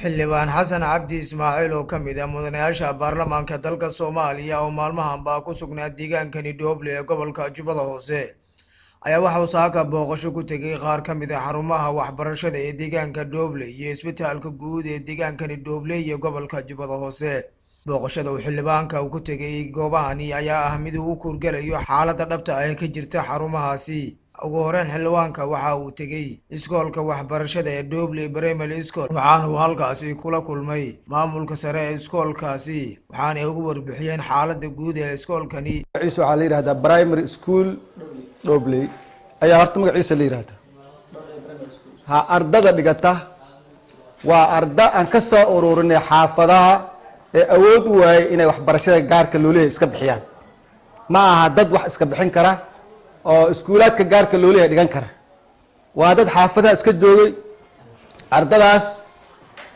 xildhibaan xasan cabdi ismaaciil oo ka mid ah mudanayaasha baarlamaanka dalka Soomaaliya oo maalmahan baa ku sugnaa deegaankani Dooble ee gobolka Jubbada Hoose ayaa waxa uu saaka booqasho ku tagay qaar ka mid ah xarumaha waxbarashada ee deegaanka Dooble iyo isbitaalka guud ee deegaankani Dooble iyo gobolka Jubbada Hoose. booqashada uu xildhibaanka ku tagay goobahani ayaa ah mid uu ku galayo xaaladda dhabta ah ee ka jirta xarumahaasi. ugu horreyn xildhibaanka waxa uu tegay iskoolka waxbarashada ee Dooble Primary School waxaana uu halkaasi kula kulmay maamulka sare ee iskoolkaasi waxaana ay ugu warbixiyeen xaaladda guud ee iskoolkani. magaciisa waxaa la yiraahdaa Primary School Dooble ayaa horta magaciisa la yiraahdaa ha ardada dhigata waa arda aan ka soo ururinay xaafadaha ee awood u waayay inay waxbarashada gaarka loo leeyahay iska bixiyaan ma aha dad wax iska bixin kara oo iskuulaadka gaarka loo leeyahay dhigan kara waa dad xaafadaha iska joogay ardadaas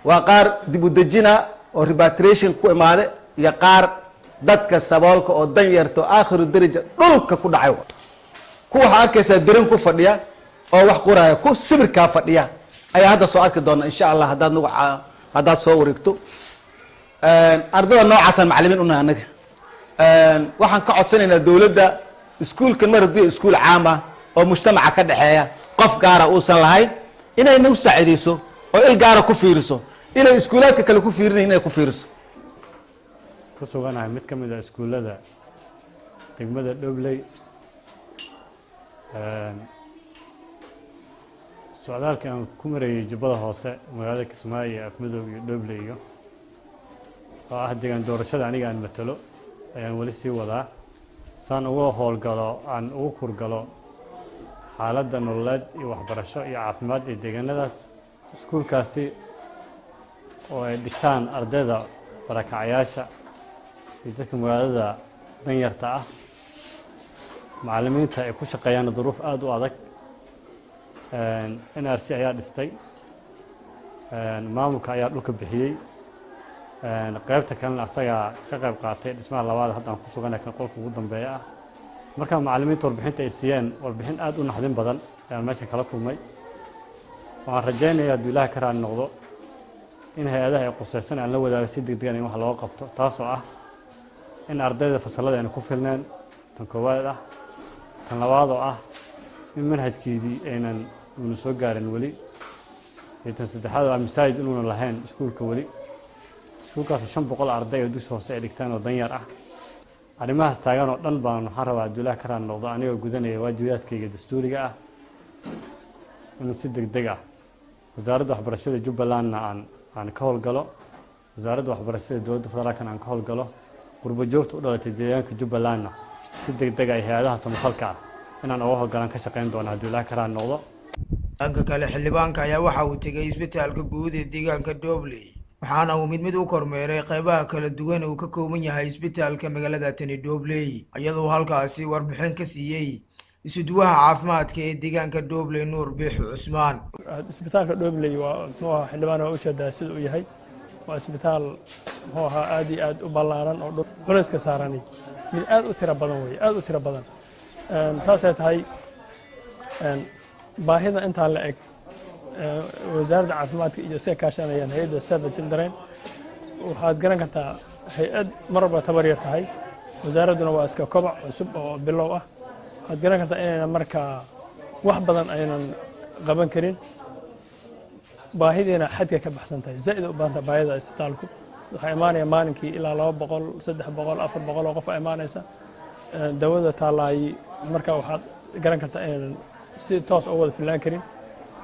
waa qaar dib u dejina oo repatriation ku imaade iyo qaar dadka saboolka oo dan yarto aakhiru daraja dhulka ku dhacay kuwa waxa arkaysa dirin ku fadhiya oo wax qoraya ku sibirka fadhiya ayaa hadda soo arki doona insha Allah haddaad soo wareegto ardada noocaas macallimiin u nahay anaga waxaan ka codsanaynaa dawladda iskuulkan mar haddii iskuul caam ah oo mujtamaca ka dhaxeeya qof gaara uusan lahayn inay nagu saacidayso oo il gaara ku fiiriso inay iskuulaadka kale ku fiirinayeen inay ku fiiriso. ku suganahay mid ka mid ah iskuulada degmada Dooble socdaalka aan ku marayay Jubbada Hoose magaalada Kismaayo iyo Afmadow iyo Dooble iyo oo ah deegaan doorashada aniga aan matalo ayaan wali sii wadaa saan uga howlgalo aan ugu kurgalo xaaladda nololeed iyo waxbarasho iyo caafimaad ee deegaanadaas. iskuulkaasi oo ay dhigtaan ardayda barakacayaasha iyo dadka magaalada danyarta ah macallimiinta ay ku shaqeeyaan duruuf aad u adag. NRC ayaa dhistay maamulka ayaa dhulka bixiyey qaybta kalena asaga ka qayb qaatay dhismaha labaad hadda aan ku suganahay kan qolka ugu dambeeya ah. marka macallimiinta warbixinta ay siiyeen warbixin aad u naxdin badan ayaan meesha kala kulmay. waxaan rajaynayaa hadduu Ilaahay ka raali noqdo in hay-adaha ay qusaysan aan la wadaago si degdeg ah in wax looga qabto taasoo ah in ardayda fasalada ayna ku filneen tan koowaad ah tan labaad oo ah in manhajkeedii aynan una soo gaarin weli iyo tan saddexaad oo ah masaajid inuuna lahayn iskuulka weli. iskuulkaas 500 arday oo dugsi hoose ay dhigtaan oo danyar ah. arrimahaas taagan oo dhan baan waxaan rabaa hadduu Ilaahay ka raali noqdo anigoo gudanaya waajibaadkayga dastuuriga ah in si degdeg ah wasaaradda waxbarashada Jubbaland aan ka howlgalo wasaaradda waxbarashada dowladda federaalka aan ka howlgalo qurbo joogta u dhalatay deegaanka Jubbaland si degdeg ah hay'adaha samafalka ah inaan uga howlgalan ka shaqeyn doono hadduu Ilaahay ka raali noqdo. dhanka kale xildhibaanka ayaa waxa uu tegay isbitaalka guud ee deegaanka Dooble waxaana uu mid u kormeeray qaybaha kala duwan uu ka kooban yahay isbitaalka magaalada tani Dooble iyadoo halkaasi warbixin ka siiyay isuduwaha caafimaadka ee deegaanka Dooble Nuur Biixi Cusmaan. isbitaalka Dooble waa xildhibaan oo u jeedaa sida uu yahay waa isbitaal aad iyo aad u ballaaran oo culayska saaran mid aad u tiro badan way aad u tiro badan saasay tahay baahida inta la eg wasaaradda caafimaadka iyo si kaashanayaan hay'adda Save the Children waxaad garan kartaa hay'ad marba tabar yar tahay wasaaradduna waa iska kobac cusub oo bilow ah waxaad garan kartaa inayna markaa wax badan aynan qaban karin baahideena xadka ka baxsan tahay zaid u baahan tahay baahida isbitaalku waxaa imaanaya maalinkii ilaa 200 300 400 oo qof imaanaysa dawada taalaay markaa waxaad garan kartaa inaynan si toos u wada filaan karin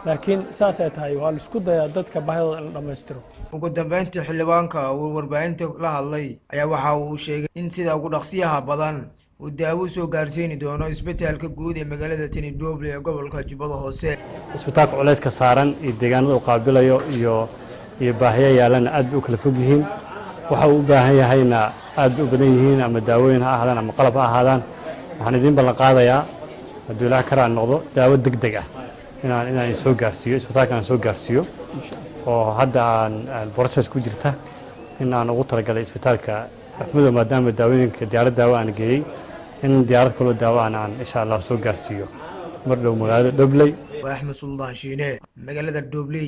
laakiin saasay tahay waa la isku dayaa dadka baahidooda in la dhammaystiro. ugu dambeyntii xildhibaanka uu warbaahinta la hadlay ayaa waxa uu sheegay in sida ugu dhaqsiyaha badan uu daawo soo gaarsiini doono isbitaalka guud ee magaalada tani Dooble ee gobolka Jubbada Hoose. isbitaalka culayska saaran iyo deegaanada uu qaabilayo iyo baahiyo yaalana aad u kala fog yihiin waxa uu u baahan yahayna aad u badan yihiin ama daawooyin ha ahaadaan ama qalab ha ahaadaan. waxaan idin ballan qaadayaa hadduu Ilaahay ka raali noqdo daawo degdeg ah inaan soo gaarsiiyo isbitaalka aan soo gaarsiiyo oo hadda aan process ku jirta in aan ugu talagalay isbitaalka Afmadow maadaama daawooyinka diyaarad daawo aan geeyay in diyaarad kale daawo aan insha Allah soo gaarsiiyo mar dhow magaalada Dooble. Axmed Suldaan Shiine magaalada Dooble.